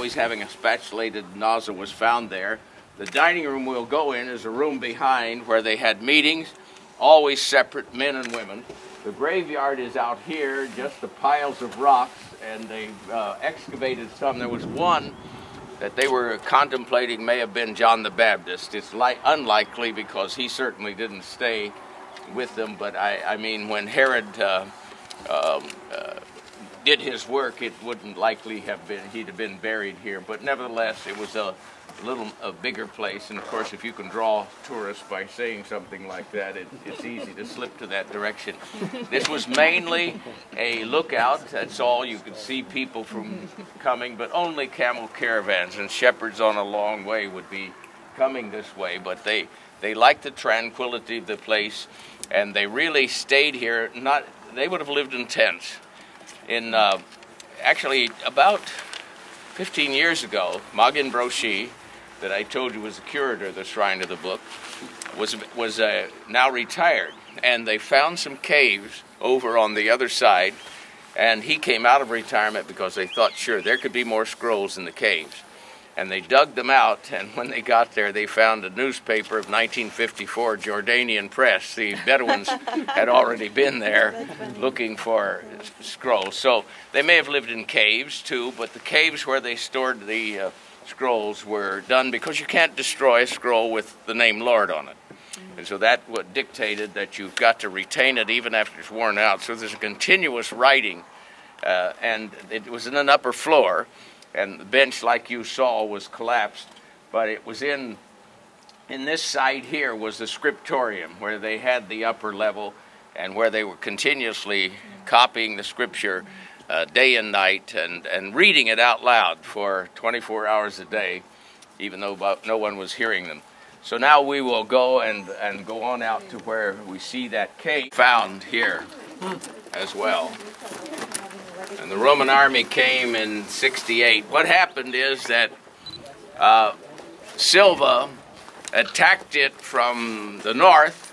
always having a spatulated nozzle was found there. The dining room we'll go in is a room behind where they had meetings, always separate, men and women. The graveyard is out here, just the piles of rocks, and they've excavated some. There was one that they were contemplating may have been John the Baptist. It's unlikely because he certainly didn't stay with them, but I mean when Herod did his work, it wouldn't likely have been, he'd have been buried here, but nevertheless it was a bigger place, and of course if you can draw tourists by saying something like that, it's easy to slip to that direction. This was mainly a lookout, that's all. You could see people from coming, but only camel caravans and shepherds on a long way would be coming this way, but they liked the tranquility of the place, and they really stayed here. They would have lived in tents. Actually about 15 years ago, Magin Broshi, that I told you was the curator of the Shrine of the Book, was now retired, and they found some caves over on the other side, and he came out of retirement because they thought, sure, there could be more scrolls in the caves. And they dug them out, and when they got there, they found a newspaper of 1954, Jordanian Press. The Bedouins had already been there looking for scrolls. So they may have lived in caves, too, but the caves where they stored the scrolls were done because you can't destroy a scroll with the name Lord on it. And so that what dictated that you've got to retain it even after it's worn out. So there's a continuous writing, and it was in an upper floor. And the bench, like you saw, was collapsed, but it was in this side here was the scriptorium, where they had the upper level and where they were continuously copying the scripture day and night and reading it out loud for 24 hours a day, even though no one was hearing them. So now we will go and go on out to where we see that cave found here as well. And the Roman army came in 68. What happened is that Silva attacked it from the north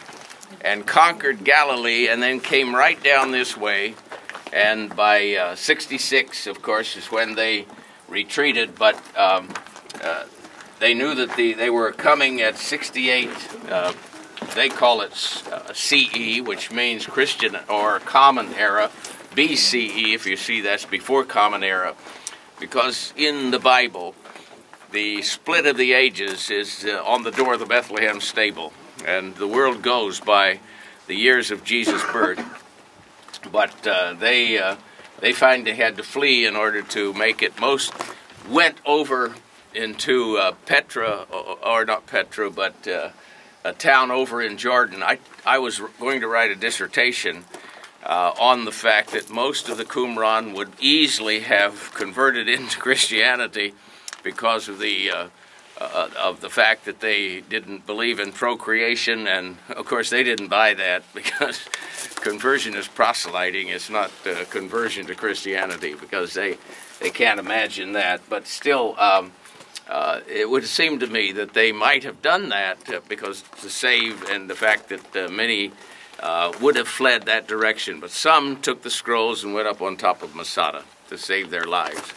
and conquered Galilee and then came right down this way. And by 66, of course, is when they retreated. But they knew that they were coming at 68. They call it CE, which means Christian or Common Era. BCE, if you see, that's before Common Era, because in the Bible, the split of the ages is on the door of the Bethlehem stable, and the world goes by the years of Jesus' birth. But they find they had to flee in order to make it. Most went over into Petra, or not Petra, but a town over in Jordan. I was going to write a dissertation on the fact that most of the Qumran would easily have converted into Christianity because of the fact that they didn't believe in procreation, and of course they didn't buy that because conversion is proselyting. It's not conversion to Christianity because they can't imagine that. But still, it would seem to me that they might have done that because to save, and the fact that many would have fled that direction, but some took the scrolls and went up on top of Masada to save their lives.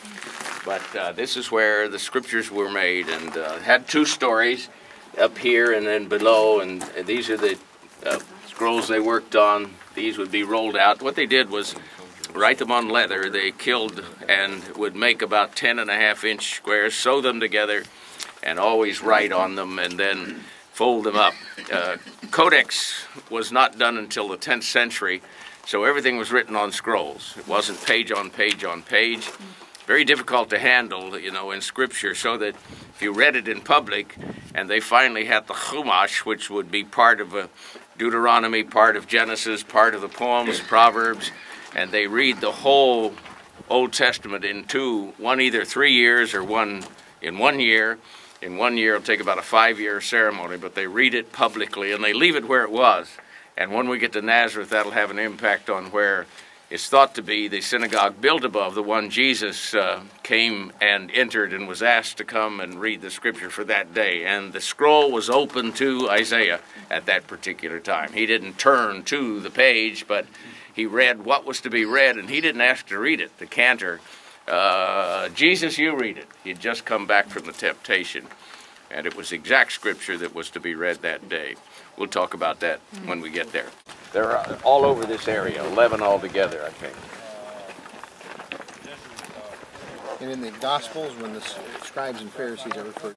But this is where the scriptures were made, and had two stories up here and then below, and these are the scrolls they worked on. These would be rolled out. What they did was write them on leather. They killed and would make about 10.5-inch squares, sew them together, and always write on them, and then fold them up. Codex was not done until the 10th century, so everything was written on scrolls. It wasn't page on page on page. Very difficult to handle, you know, in Scripture, so that if you read it in public, and they finally had the Chumash, which would be part of a Deuteronomy, part of Genesis, part of the poems, Proverbs, and they read the whole Old Testament in one either 3 years or one in 1 year. In 1 year, it'll take about a 5-year ceremony, but they read it publicly, and they leave it where it was. And when we get to Nazareth, that'll have an impact on where it's thought to be the synagogue built above, the one Jesus came and entered and was asked to come and read the scripture for that day. And the scroll was open to Isaiah at that particular time. He didn't turn to the page, but he read what was to be read, and he didn't ask to read it. The cantor Jesus, you read it. He'd just come back from the temptation, and it was exact scripture that was to be read that day. We'll talk about that when we get there. They're all over this area, 11 altogether, I think. And in the Gospels, when the scribes and Pharisees are referred